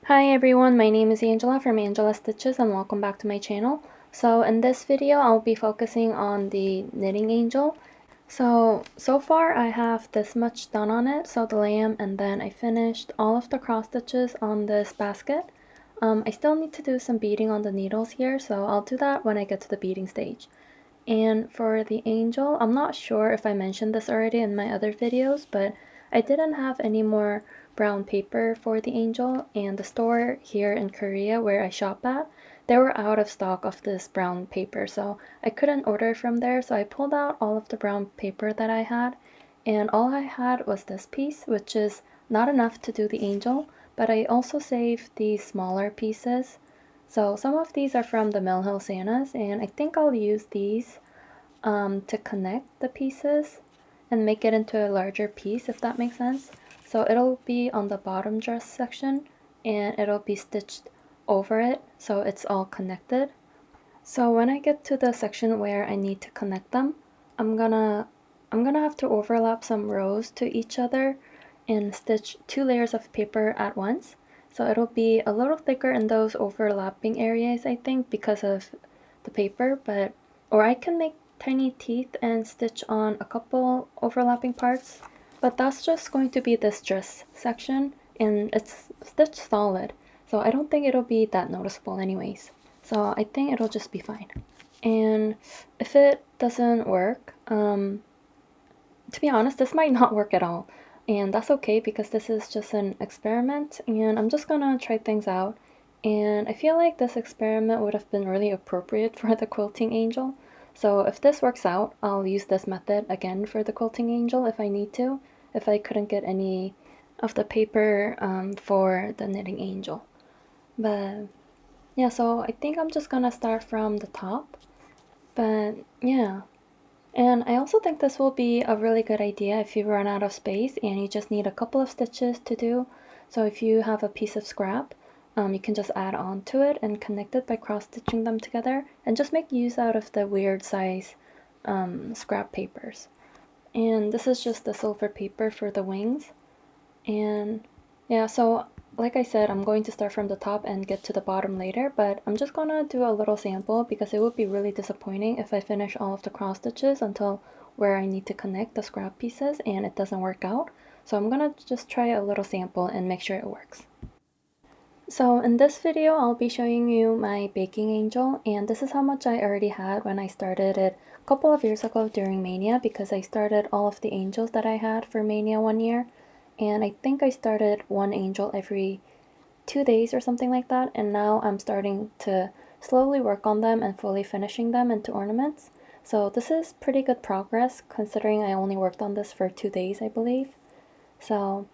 Hi everyone, my name is Angela from Angela Stitches and welcome back to my channel. So in this video I'll be focusing on the knitting angel. So far I have this much done on it, so the lamb, and then I finished all of the cross stitches on this basket. I still need to do some beading on the needles here, so I'll do that when I get to the beading stage. And for the angel, I'm not sure if I mentioned this already in my other videos, but I didn't have any more brown paper for the angel, and the store here in Korea where I shop at, they were out of stock of this brown paper, so I couldn't order from there. So I pulled out all of the brown paper that I had, and all I had was this piece, which is not enough to do the angel, but I also saved these smaller pieces. So some of these are from the Mill Hill Santas, and I think I'll use these to connect the pieces and make it into a larger piece, if that makes sense. So it'll be on the bottom dress section and it'll be stitched over it so it's all connected. So when I get to the section where I need to connect them, I'm gonna have to overlap some rows to each other and stitch 2 layers of paper at once. So it'll be a little thicker in those overlapping areas, I think, because of the paper, or I can make tiny teeth and stitch on a couple overlapping parts, but that's just going to be this dress section and it's stitched solid, so I don't think it'll be that noticeable anyways. So I think it'll just be fine. And if it doesn't work, to be honest, this might not work at all. And that's okay because this is just an experiment and I'm just gonna try things out. And I feel like this experiment would have been really appropriate for the quilting angel. So if this works out, I'll use this method again for the quilting angel if I need to, if I couldn't get any of the paper for the knitting angel. But yeah, so I think I'm just gonna start from the top. But yeah. And I also think this will be a really good idea if you run out of space and you just need a couple of stitches to do. So if you have a piece of scrap, you can just add on to it and connect it by cross-stitching them together and just make use out of the weird size scrap papers. And this is just the silver paper for the wings. And yeah, so like I said, I'm going to start from the top and get to the bottom later, but I'm just gonna do a little sample because it would be really disappointing if I finish all of the cross stitches until where I need to connect the scrap pieces and it doesn't work out. So I'm gonna just try a little sample and make sure it works. So in this video, I'll be showing you my baking angel, and this is how much I already had when I started it a couple of years ago during Mania, because I started all of the angels that I had for Mania one year, and I think I started one angel every 2 days or something like that, and now I'm starting to slowly work on them and fully finishing them into ornaments. So this is pretty good progress considering I only worked on this for 2 days, I believe. So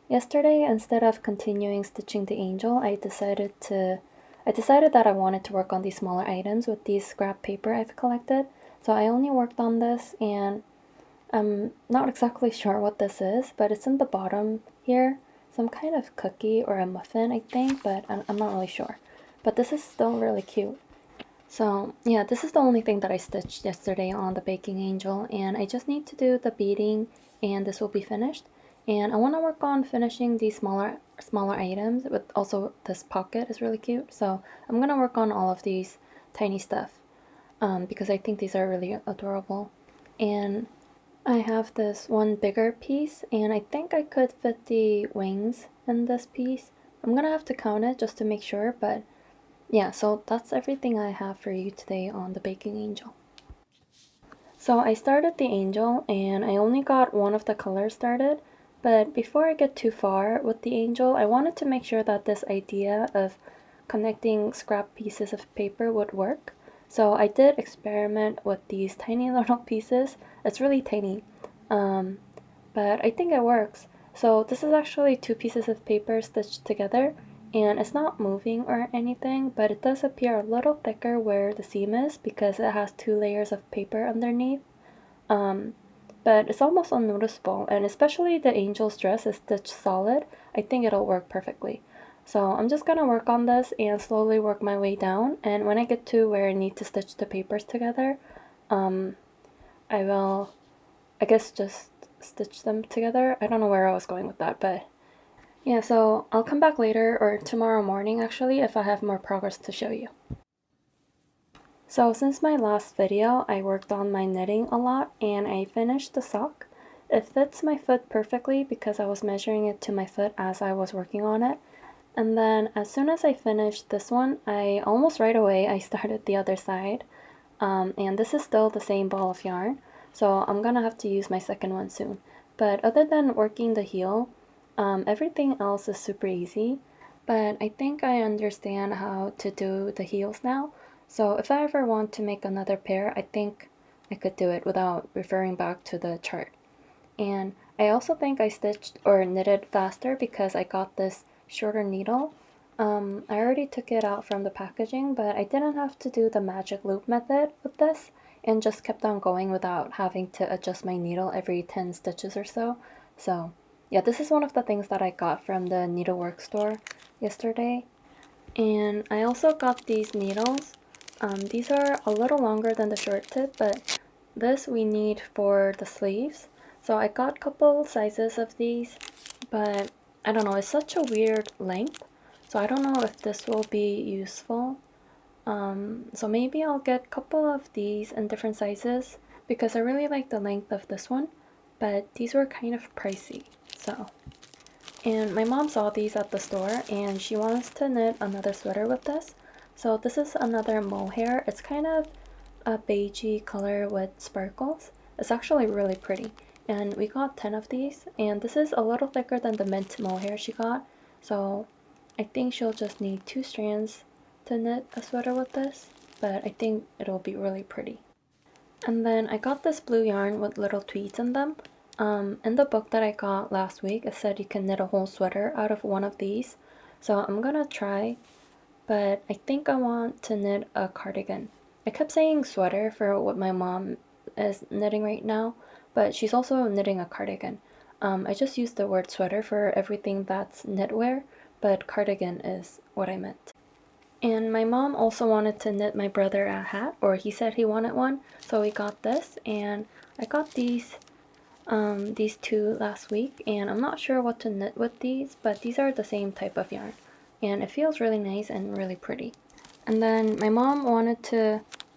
yesterday, instead of continuing stitching the angel, I decided that I wanted to work on these smaller items with these scrap paper I've collected. So I only worked on this, and I'm not exactly sure what this is, but it's in the bottom here. Some kind of cookie or a muffin, I think, but I'm not really sure. But this is still really cute. So yeah, this is the only thing that I stitched yesterday on the baking angel, and I just need to do the beading and this will be finished. And I want to work on finishing these smaller items, but also this pocket is really cute. So I'm gonna work on all of these tiny stuff because I think these are really adorable. And I have this one bigger piece, and I think I could fit the wings in this piece. I'm gonna have to count it just to make sure, but yeah, so that's everything I have for you today on the baking angel. So I started the angel and I only got one of the colors started, but before I get too far with the angel, I wanted to make sure that this idea of connecting scrap pieces of paper would work. So I did experiment with these tiny little pieces. It's really tiny, but I think it works. So this is actually 2 pieces of paper stitched together, and it's not moving or anything, but it does appear a little thicker where the seam is because it has 2 layers of paper underneath. Um, but it's almost unnoticeable, and especially the angel's dress is stitched solid. I think it'll work perfectly. So I'm just gonna work on this and slowly work my way down, and when I get to where I need to stitch the papers together, I will, I guess, just stitch them together. I don't know where I was going with that, but Yeah, so I'll come back later or tomorrow morning actually if I have more progress to show you. So since my last video, I worked on my knitting a lot and I finished the sock. It fits my foot perfectly because I was measuring it to my foot as I was working on it. And then as soon as I finished this one, I almost right away I started the other side. And this is still the same ball of yarn, so I'm gonna have to use my second one soon. But other than working the heel, everything else is super easy. But I think I understand how to do the heels now, so if I ever want to make another pair, I think I could do it without referring back to the chart. And I also think I stitched or knitted faster because I got this shorter needle. I already took it out from the packaging, but I didn't have to do the magic loop method with this and just kept on going without having to adjust my needle every 10 stitches or so. So yeah, this is one of the things that I got from the needlework store yesterday. And I also got these needles. These are a little longer than the short tip, but this we need for the sleeves. So I got a couple sizes of these, but I don't know, it's such a weird length. So I don't know if this will be useful. So maybe I'll get a couple of these in different sizes because I really like the length of this one, but these were kind of pricey. And my mom saw these at the store and she wants to knit another sweater with this. So this is another mohair. It's kind of a beigey color with sparkles. It's actually really pretty. And we got 10 of these, and this is a little thicker than the mint mohair she got. So I think she'll just need 2 strands to knit a sweater with this, but I think it'll be really pretty. And then I got this blue yarn with little tweeds in them. In the book that I got last week, it said you can knit a whole sweater out of one of these. So I'm gonna try, but I think I want to knit a cardigan. I kept saying sweater for what my mom is knitting right now, but she's also knitting a cardigan. I just used the word sweater for everything that's knitwear, but cardigan is what I meant. And my mom also wanted to knit my brother a hat, or he said he wanted one, so we got this, and I got these two last week, and I'm not sure what to knit with these, but these are the same type of yarn, and it feels really nice and really pretty. And then my mom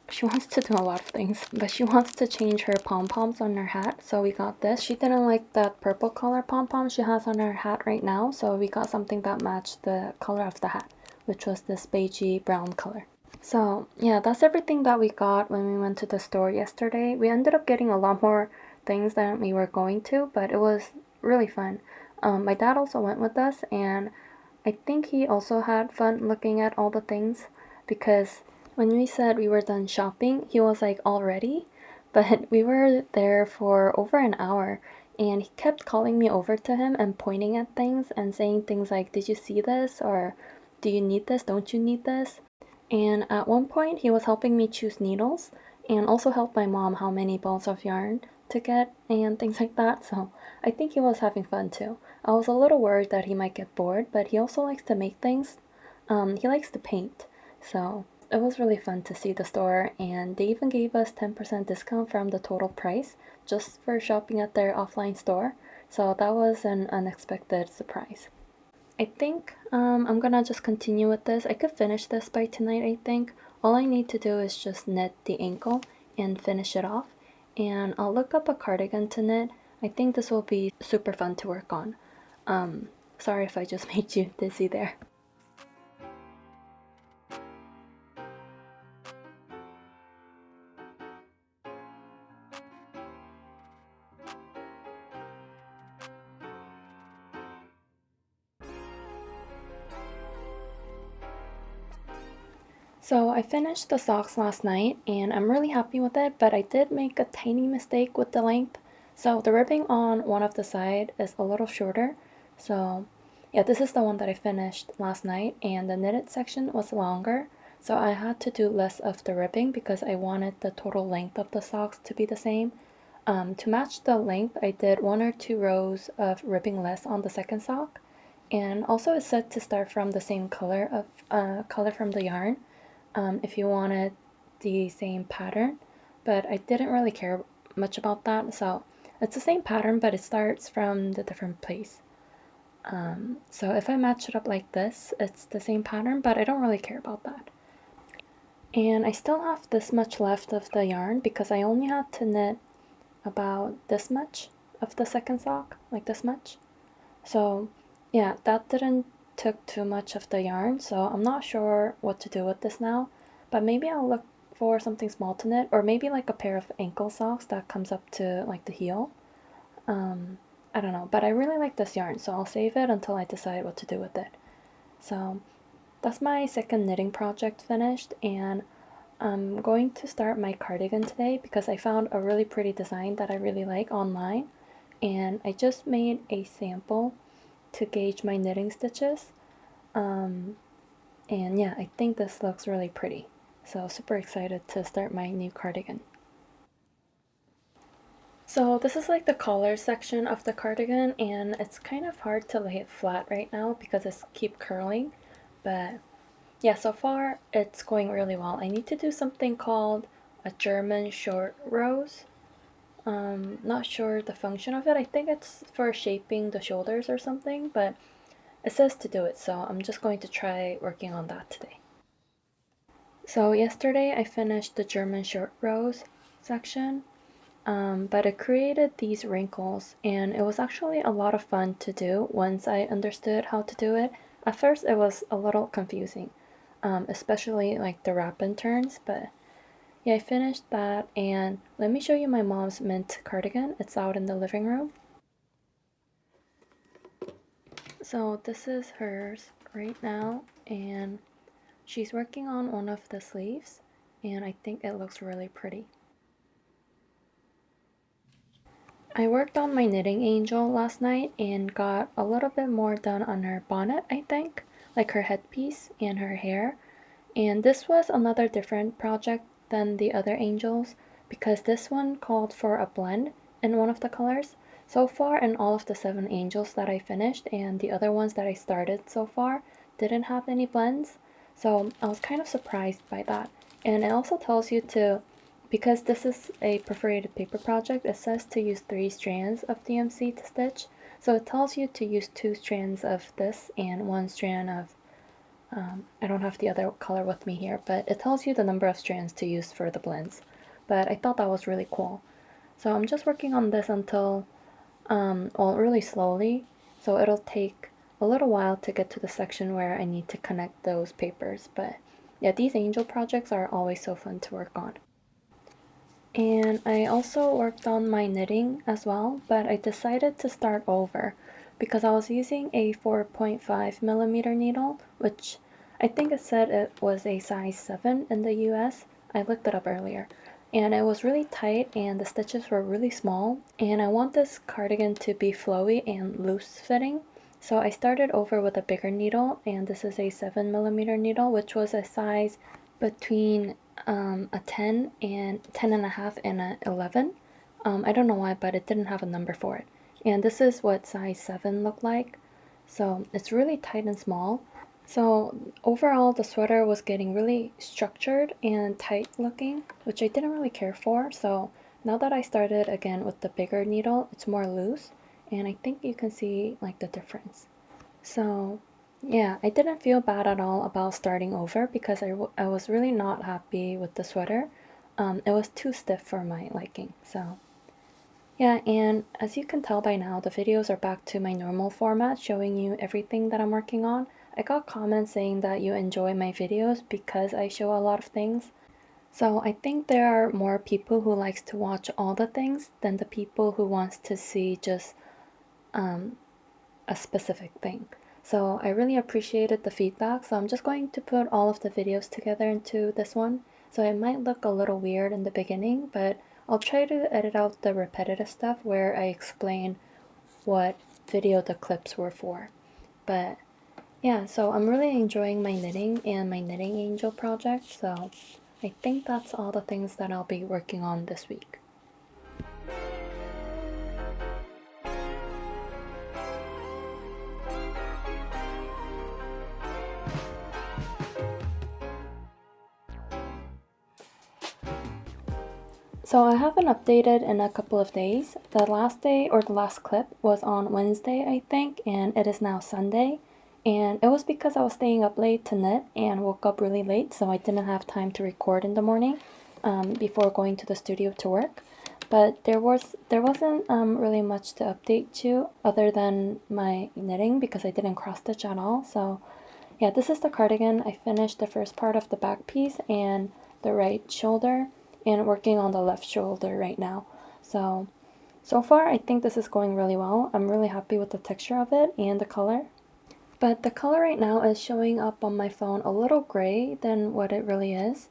she wants to do a lot of things, but she wants to change her pom-poms on her hat, so we got this. She didn't like that purple color pom-pom she has on her hat right now, so we got something that matched the color of the hat, which was this beigey brown color. So yeah, that's everything that we got when we went to the store yesterday. We ended up getting a lot more things than we were going to, but it was really fun. My dad also went with us, and I think he also had fun looking at all the things because when we said we were done shopping, he was like, already? But we were there for over an hour, and he kept calling me over to him and pointing at things and saying things like, did you see this? Or do you need this? Don't you need this? And at one point, he was helping me choose needles and also help my mom how many balls of yarn to get and things like that. So I think he was having fun too. I was a little worried that he might get bored, but he also likes to make things. He likes to paint. So it was really fun to see the store, and they even gave us 10% discount from the total price just for shopping at their offline store. So that was an unexpected surprise. I think I'm gonna just continue with this. I could finish this by tonight, I think. All I need to do is just knit the ankle and finish it off. And I'll look up a cardigan to knit. I think this will be super fun to work on. Sorry if I just made you dizzy there. So I finished the socks last night and I'm really happy with it, but I did make a tiny mistake with the length. So the ribbing on one of the side is a little shorter. So yeah, this is the one that I finished last night, and the knitted section was longer. So I had to do less of the ribbing because I wanted the total length of the socks to be the same. To match the length, I did 1 or 2 rows of ribbing less on the second sock. And also it's said to start from the same color from the yarn if you wanted the same pattern, but I didn't really care much about that, so it's the same pattern but it starts from the different place. So if I match it up like this, it's the same pattern, but I don't really care about that. And I still have this much left of the yarn because I only had to knit about this much of the second sock, like this much. So yeah, that didn't took too much of the yarn, so I'm not sure what to do with this now, but maybe I'll look for something small to knit, or maybe like a pair of ankle socks that comes up to like the heel. I don't know, but I really like this yarn, so I'll save it until I decide what to do with it. So that's my second knitting project finished, and I'm going to start my cardigan today because I found a really pretty design that I really like online, and I just made a sample to gauge my knitting stitches. And yeah, I think this looks really pretty. So super excited to start my new cardigan. So this is like the collar section of the cardigan, and it's kind of hard to lay it flat right now because it's keep curling, but yeah, so far it's going really well. I need to do something called a German short rose. Not sure the function of it. I think it's for shaping the shoulders or something, but it says to do it, so I'm just going to try working on that today. So yesterday I finished the German short rose section, but it created these wrinkles, and it was actually a lot of fun to do once I understood how to do it. At first it was a little confusing, especially like the wrap and turns, but yeah, I finished that, and let me show you my mom's mint cardigan. It's out in the living room. So this is hers right now, and she's working on one of the sleeves, and I think it looks really pretty. I worked on my knitting angel last night and got a little bit more done on her bonnet, I think, like her headpiece and her hair. And this was another different project than the other angels because this one called for a blend in one of the colors. So far in all of the 7 angels that I finished and the other ones that I started so far didn't have any blends. So I was kind of surprised by that. And it also tells you to, because this is a perforated paper project, it says to use 3 strands of DMC to stitch. So it tells you to use 2 strands of this and 1 strand of, I don't have the other color with me here, but it tells you the number of strands to use for the blends. But I thought that was really cool. So I'm just working on this until, well, really slowly. So it'll take a little while to get to the section where I need to connect those papers. But yeah, these angel projects are always so fun to work on. And I also worked on my knitting as well, but I decided to start over because I was using a 4.5 millimeter needle, which I think it said it was a size 7 in the US. I looked it up earlier. And it was really tight and the stitches were really small, and I want this cardigan to be flowy and loose fitting. So I started over with a bigger needle, and this is a 7 millimeter needle, which was a size between a 10 and 10 and a half and a 11. I don't know why, but it didn't have a number for it. And this is what size 7 looked like. So it's really tight and small. So overall the sweater was getting really structured and tight looking, which I didn't really care for. So now that I started again with the bigger needle, it's more loose, and I think you can see like the difference. So yeah, I didn't feel bad at all about starting over because I was really not happy with the sweater. It was too stiff for my liking. So yeah, and as you can tell by now, the videos are back to my normal format, showing you everything that I'm working on. I got comments saying that you enjoy my videos because I show a lot of things. So I think there are more people who likes to watch all the things than the people who wants to see just a specific thing. So I really appreciated the feedback, so I'm just going to put all of the videos together into this one. So it might look a little weird in the beginning, but I'll try to edit out the repetitive stuff where I explain what video the clips were for. But yeah, so I'm really enjoying my knitting and my knitting angel project, so I think that's all the things that I'll be working on this week. So I haven't updated in a couple of days. The last day or the last clip was on Wednesday, I think, and it is now Sunday. And it was because I was staying up late to knit and woke up really late, so I didn't have time to record in the morning before going to the studio to work. But there wasn't really much to update to other than my knitting because I didn't cross stitch at all. So yeah, this is the cardigan. I finished the first part of the back piece and the right shoulder, and working on the left shoulder right now. So far I think this is going really well. I'm really happy with the texture of it and the color. But the color right now is showing up on my phone a little gray than what it really is.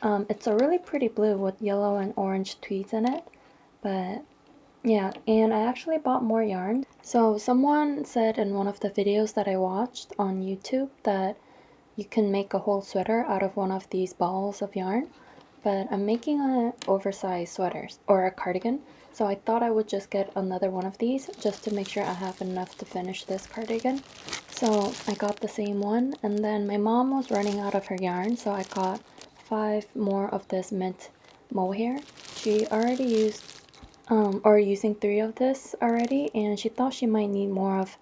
It's a really pretty blue with yellow and orange tweeds in it. But yeah, and I actually bought more yarn. So someone said in one of the videos that I watched on YouTube that you can make a whole sweater out of one of these balls of yarn. But I'm making an oversized sweater or a cardigan. So I thought I would just get another one of these just to make sure I have enough to finish this cardigan. So I got the same one, and then my mom was running out of her yarn, so I got 5 more of this mint mohair. She already used or using 3 of this already, and she thought she might need more of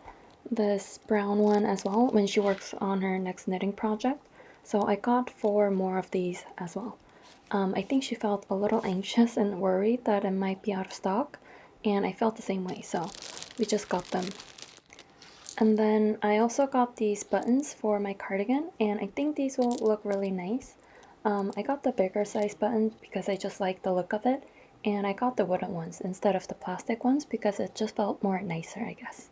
this brown one as well when she works on her next knitting project. So I got 4 more of these as well. I think she felt a little anxious and worried that it might be out of stock, and I felt the same way, so we just got them. And then I also got these buttons for my cardigan, and I think these will look really nice. I got the bigger size buttons because I just like the look of it, and I got the wooden ones instead of the plastic ones because it just felt more nicer, I guess.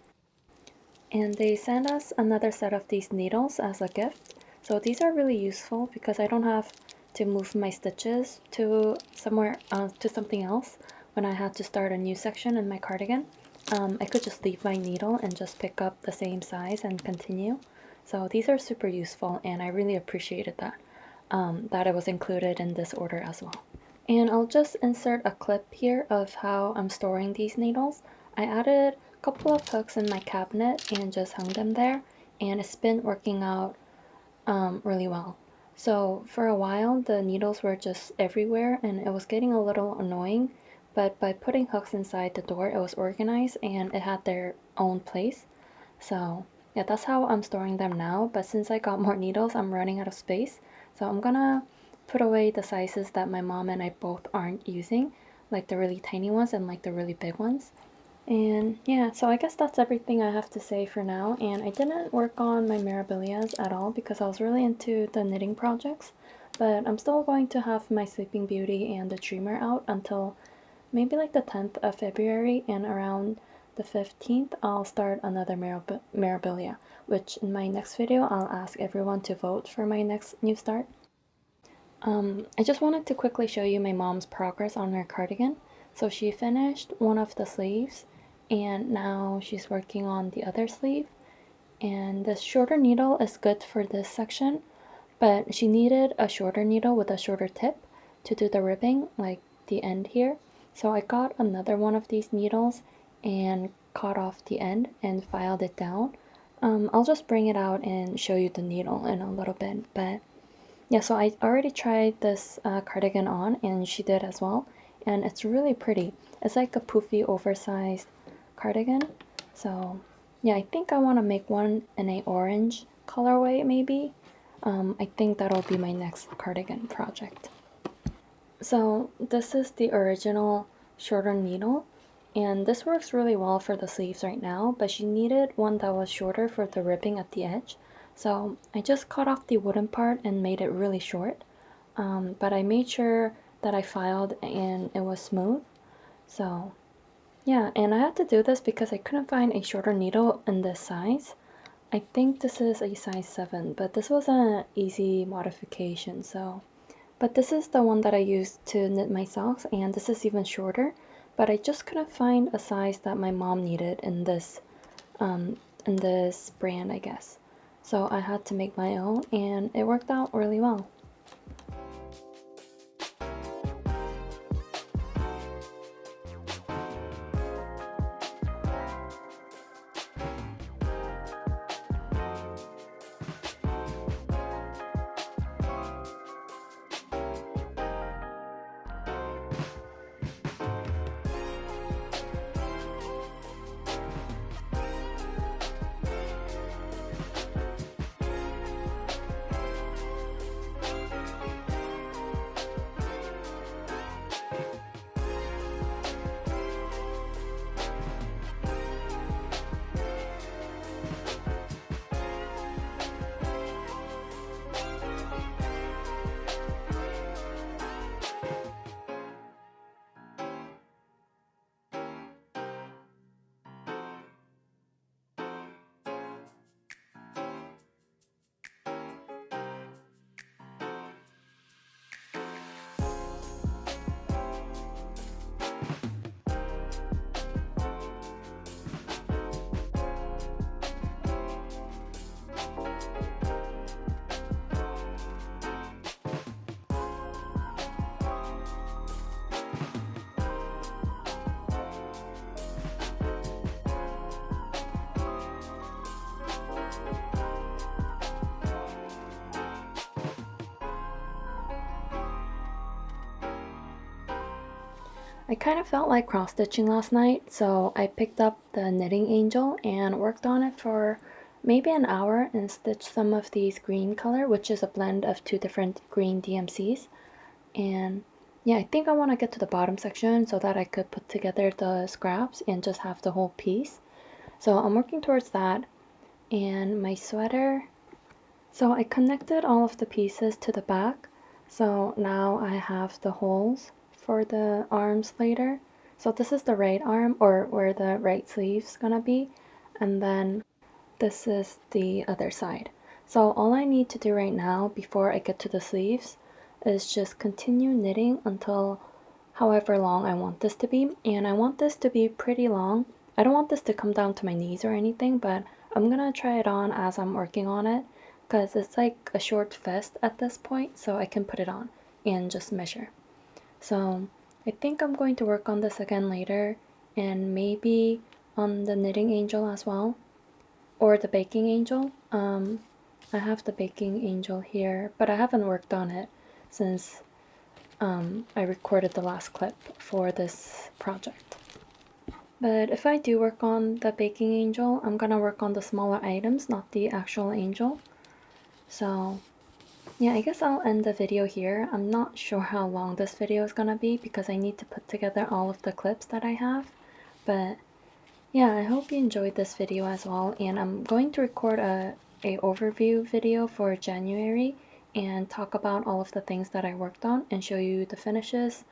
And they sent us another set of these needles as a gift. So these are really useful because I don't have to move my stitches to somewhere to something else when I had to start a new section in my cardigan. I could just leave my needle and just pick up the same size and continue. So these are super useful, and I really appreciated that that it was included in this order as well. And I'll just insert a clip here of how I'm storing these needles. I added a couple of hooks in my cabinet and just hung them there, and it's been working out really well. So for a while the needles were just everywhere and it was getting a little annoying, but by putting hooks inside the door it was organized and it had their own place. So yeah, that's how I'm storing them now, but since I got more needles I'm running out of space, so I'm gonna put away the sizes that my mom and I both aren't using, like the really tiny ones and like the really big ones. And yeah, so I guess that's everything I have to say for now, and I didn't work on my Mirabilias at all because I was really into the knitting projects, but I'm still going to have my Sleeping Beauty and the Dreamer out until maybe like the 10th of February, and around the 15th I'll start another Mirabilia, which in my next video I'll ask everyone to vote for my next new start. I just wanted to quickly show you my mom's progress on her cardigan. So she finished one of the sleeves and now she's working on the other sleeve. And the shorter needle is good for this section, but she needed a shorter needle with a shorter tip to do the ribbing, like the end here. So I got another one of these needles and cut off the end and filed it down. I'll just bring it out and show you the needle in a little bit, but yeah, so I already tried this cardigan on, and she did as well, and it's really pretty. It's like a poofy, oversized cardigan. So yeah, I think I want to make one in a orange colorway maybe. I think that'll be my next cardigan project. So this is the original shorter needle, and this works really well for the sleeves right now, but she needed one that was shorter for the ribbing at the edge. So I just cut off the wooden part and made it really short, but I made sure that I filed and it was smooth. So yeah, and I had to do this because I couldn't find a shorter needle in this size. I think this is a size 7, but this was an easy modification. But this is the one that I used to knit my socks, and this is even shorter, but I just couldn't find a size that my mom needed in this brand, I guess. So I had to make my own, and it worked out really well. I kind of felt like cross-stitching last night, so I picked up the knitting angel and worked on it for maybe an hour and stitched some of these green color, which is a blend of two different green DMCs. And yeah, I think I want to get to the bottom section so that I could put together the scraps and just have the whole piece. So I'm working towards that. And my sweater, so I connected all of the pieces to the back. So now I have the holes for the arms later. So this is the right arm, or where the right sleeve's gonna be. And then this is the other side. So all I need to do right now before I get to the sleeves is just continue knitting until however long I want this to be. And I want this to be pretty long. I don't want this to come down to my knees or anything, but I'm gonna try it on as I'm working on it because it's like a short vest at this point, so I can put it on and just measure. So I think I'm going to work on this again later and maybe on the knitting angel as well, or the baking angel. I have the baking angel here, but I haven't worked on it since I recorded the last clip for this project. But if I do work on the baking angel, I'm gonna work on the smaller items, not the actual angel. So yeah, I guess I'll end the video here. I'm not sure how long this video is gonna be because I need to put together all of the clips that I have. But yeah, I hope you enjoyed this video as well, and I'm going to record a overview video for January and talk about all of the things that I worked on and show you the finishes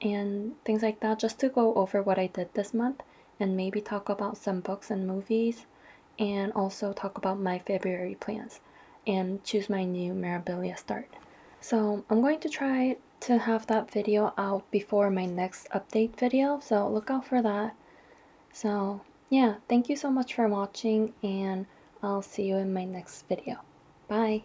and things like that, just to go over what I did this month and maybe talk about some books and movies and also talk about my February plans and choose my new memorabilia start. So I'm going to try to have that video out before my next update video, so look out for that. So yeah, thank you so much for watching, and I'll see you in my next video. Bye!